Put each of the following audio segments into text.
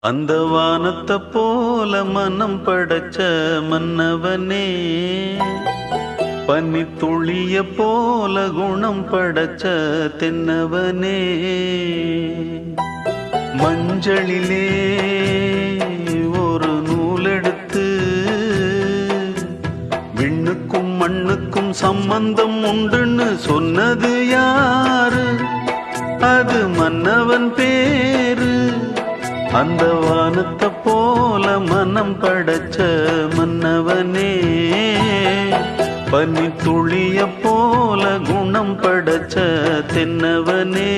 அந்த வானத்தை போல மனம் படைச்ச மன்னவனே, பனி துளிய போல குணம் படைச்ச தென்னவனே, மஞ்சளிலே ஒரு நூலெடுத்து விண்ணுக்கும் மண்ணுக்கும் சம்பந்தம் உண்டுன்னு சொன்னது யாரு? அது மன்னவன் பேரு. அந்த வானத்தை போல மனம் படைச்ச மன்னவனே, பனி துளிய போல குணம் படைச்ச தென்னவனே.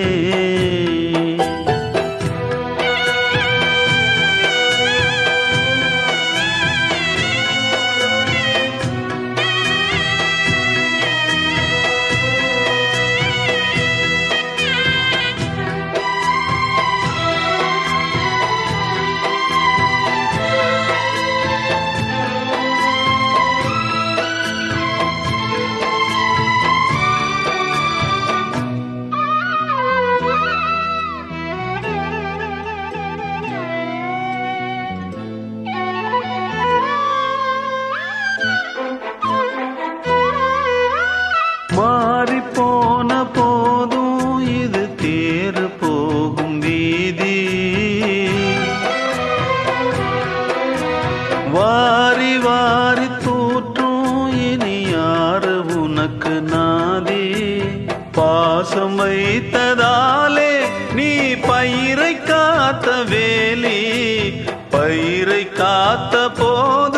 மாறி போன போதும் இது தேறு போகும் வீதி, வாரி வாரி தூற்றும் இனி யாரு உனக்கு நாதி? பாசம் வைத்ததாலே நீ பயிரை காத்த வேலி, பயிரை காத்த போது